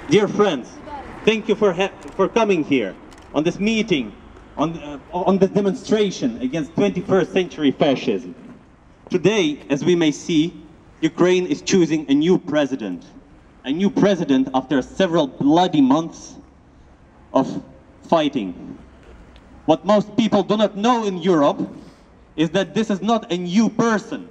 Dear friends, thank you for coming here on this meeting, on this demonstration against 21st century fascism. Today, as we may see, Ukraine is choosing a new president after several bloody months of fighting. What most people do not know in Europe is that this is not a new person.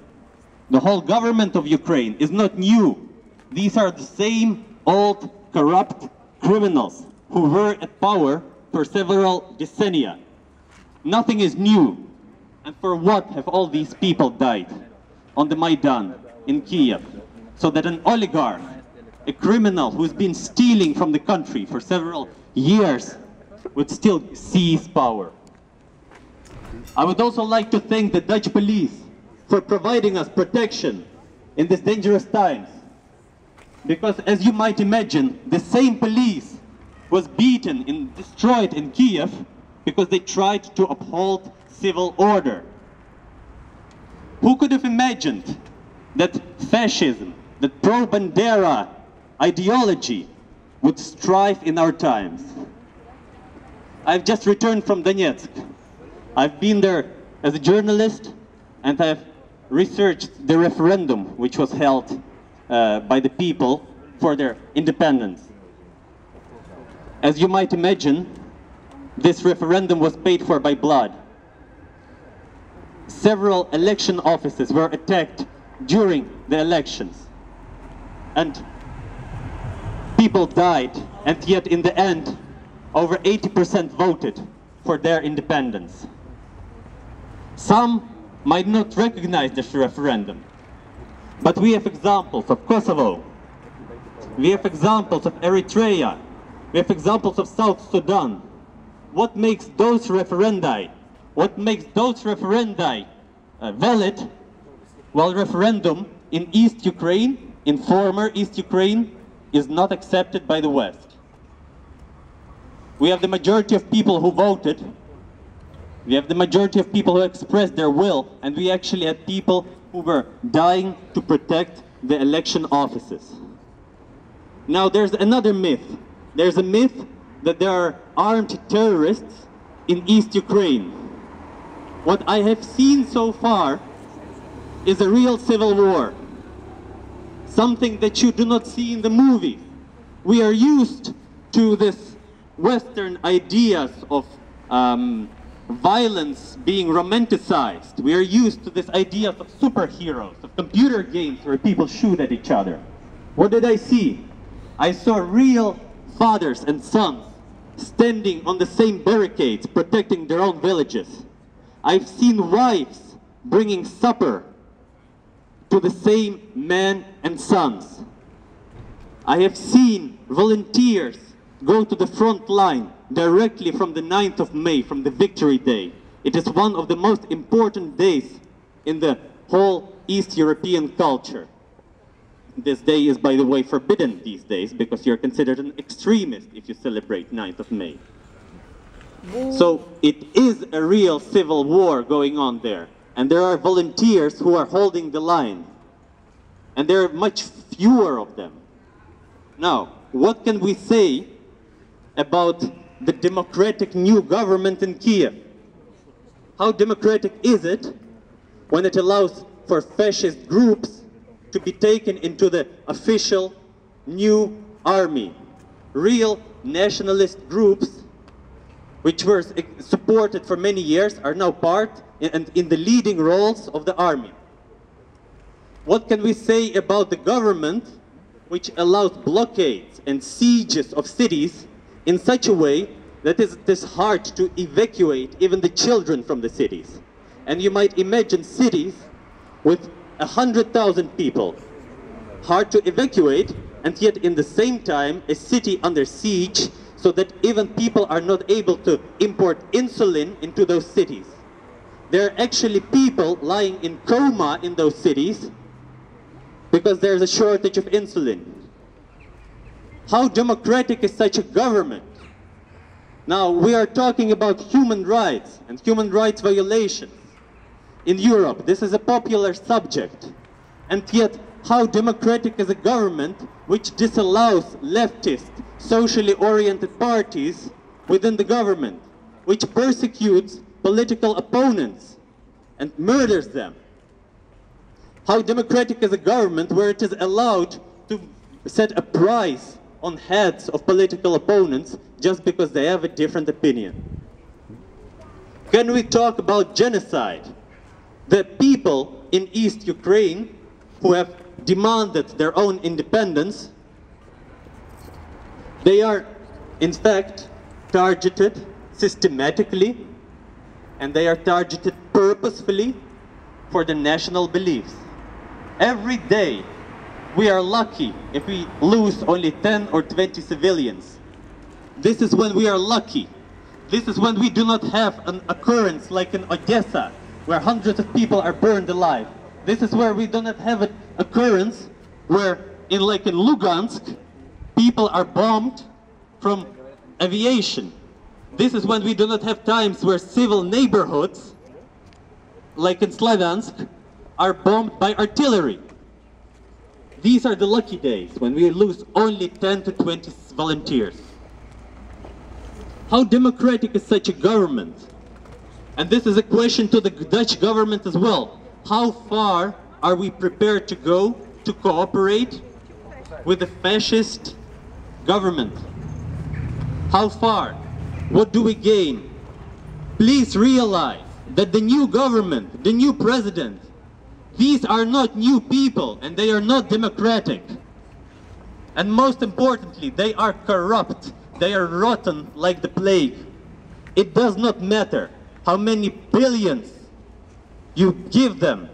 The whole government of Ukraine is not new. These are the same old, corrupt criminals who were at power for several decennia. Nothing is new. And for what have all these people died on the Maidan in Kiev? So that an oligarch, a criminal who's been stealing from the country for several years, would still seize power. I would also like to thank the Dutch police for providing us protection in these dangerous times. Because as you might imagine, the same police was beaten and destroyed in Kiev because they tried to uphold civil order. Who could have imagined that fascism, that pro-Bandera ideology would strive in our times? I've just returned from Donetsk. I've been there as a journalist, and I've researched the referendum which was held by the people for their independence. As you might imagine, this referendum was paid for by blood. Several election offices were attacked during the elections, and people died, and yet in the end, over 80% voted for their independence. Some might not recognize this referendum, but we have examples of Kosovo, we have examples of Eritrea, we have examples of South Sudan. What makes those referendi valid? Well, referendum in East Ukraine, in former East Ukraine, is not accepted by the West. We have the majority of people who voted, we have the majority of people who expressed their will, and we actually had people who were dying to protect the election offices. Now there's another myth. There's a myth that there are armed terrorists in East Ukraine. What I have seen so far is a real civil war. Something that you do not see in the movies. We are used to this Western ideas of violence being romanticized. We are used to this idea of superheroes, of computer games where people shoot at each other. What did I see? I saw real fathers and sons standing on the same barricades, protecting their own villages. I've seen wives bringing supper to the same men and sons. I have seen volunteers go to the front line directly from the 9th of May, from the Victory Day. It is one of the most important days in the whole East European culture. This day is, by the way, forbidden these days because you're considered an extremist if you celebrate 9th of May. So it is a real civil war going on there. And there are volunteers who are holding the line. And there are much fewer of them. Now, what can we say about the democratic new government in Kiev? How democratic is it when it allows for fascist groups to be taken into the official new army? Real nationalist groups, which were supported for many years, are now part and in the leading roles of the army. What can we say about the government which allows blockades and sieges of cities in such a way that it is hard to evacuate even the children from the cities? And you might imagine cities with 100,000 people, hard to evacuate, and yet in the same time a city under siege, so that even people are not able to import insulin into those cities. There are actually people lying in coma in those cities because there's a shortage of insulin. How democratic is such a government? Now, we are talking about human rights and human rights violations. In Europe, this is a popular subject. And yet, how democratic is a government which disallows leftist socially oriented parties within the government, which persecutes political opponents and murders them. How democratic is a government where it is allowed to set a price on heads of political opponents just because they have a different opinion? Can we talk about genocide? The people in East Ukraine who have demanded their own independence, they are in fact targeted systematically, and they are targeted purposefully for their national beliefs. Every day we are lucky if we lose only 10 or 20 civilians. This is when we are lucky. This is when we do not have an occurrence like in Odessa, where hundreds of people are burned alive. This is where we do not have an occurrence where, like in Lugansk, people are bombed from aviation. This is when we do not have times where civil neighborhoods, like in Slavyansk, are bombed by artillery. These are the lucky days when we lose only 10 to 20 volunteers. How democratic is such a government? And this is a question to the Dutch government as well. How far are we prepared to go to cooperate with the fascist government? How far? What do we gain? Please realize that the new government, the new president, these are not new people and they are not democratic. And most importantly, they are corrupt. They are rotten like the plague. It does not matter how many billions you give them.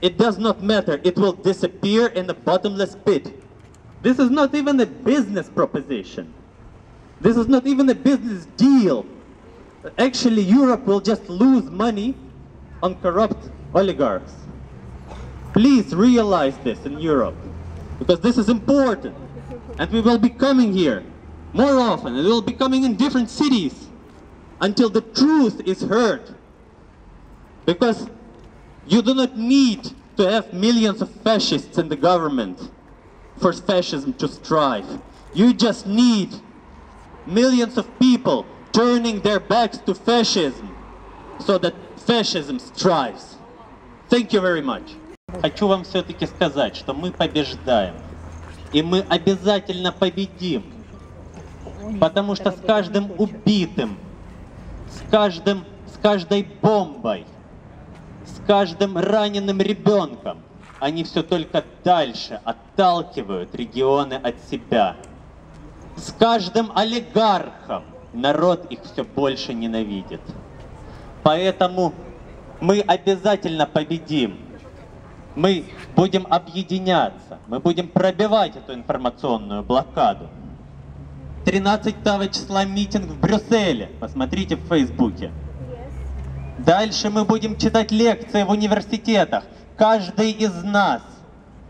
It does not matter. It will disappear in a bottomless pit. This is not even a business proposition. This is not even a business deal. Actually, Europe will just lose money on corrupt oligarchs. Please realize this in Europe, because this is important. And we will be coming here more often, and we will be coming in different cities until the truth is heard. Because you do not need to have millions of fascists in the government for fascism to strive. You just need millions of people turning their backs to fascism so that fascism strives. Thank you very much. Хочу вам все-таки сказать, что мы побеждаем. И мы обязательно победим. Потому что с каждым убитым, с каждой бомбой, с каждым раненым ребенком они все только дальше отталкивают регионы от себя. С каждым олигархом народ их все больше ненавидит. Поэтому мы обязательно победим. Мы будем объединяться, мы будем пробивать эту информационную блокаду. 13 числа митинг в Брюсселе, посмотрите в Фейсбуке. Дальше мы будем читать лекции в университетах. Каждый из нас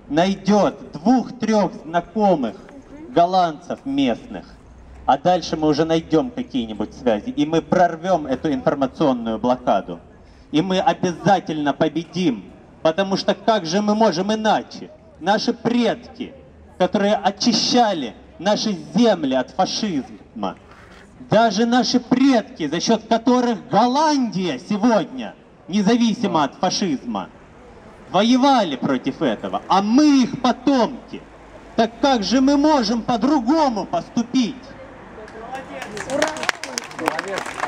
найдет 2-3 знакомых голландцев местных, а дальше мы уже найдем какие-нибудь связи, и мы прорвем эту информационную блокаду. И мы обязательно победим, потому что как же мы можем иначе? Наши предки, которые очищали наши земли от фашизма, даже наши предки, за счет которых Голландия сегодня независима от фашизма, воевали против этого, а мы их потомки. Так как же мы можем по-другому поступить? Молодец! Ура! Молодец!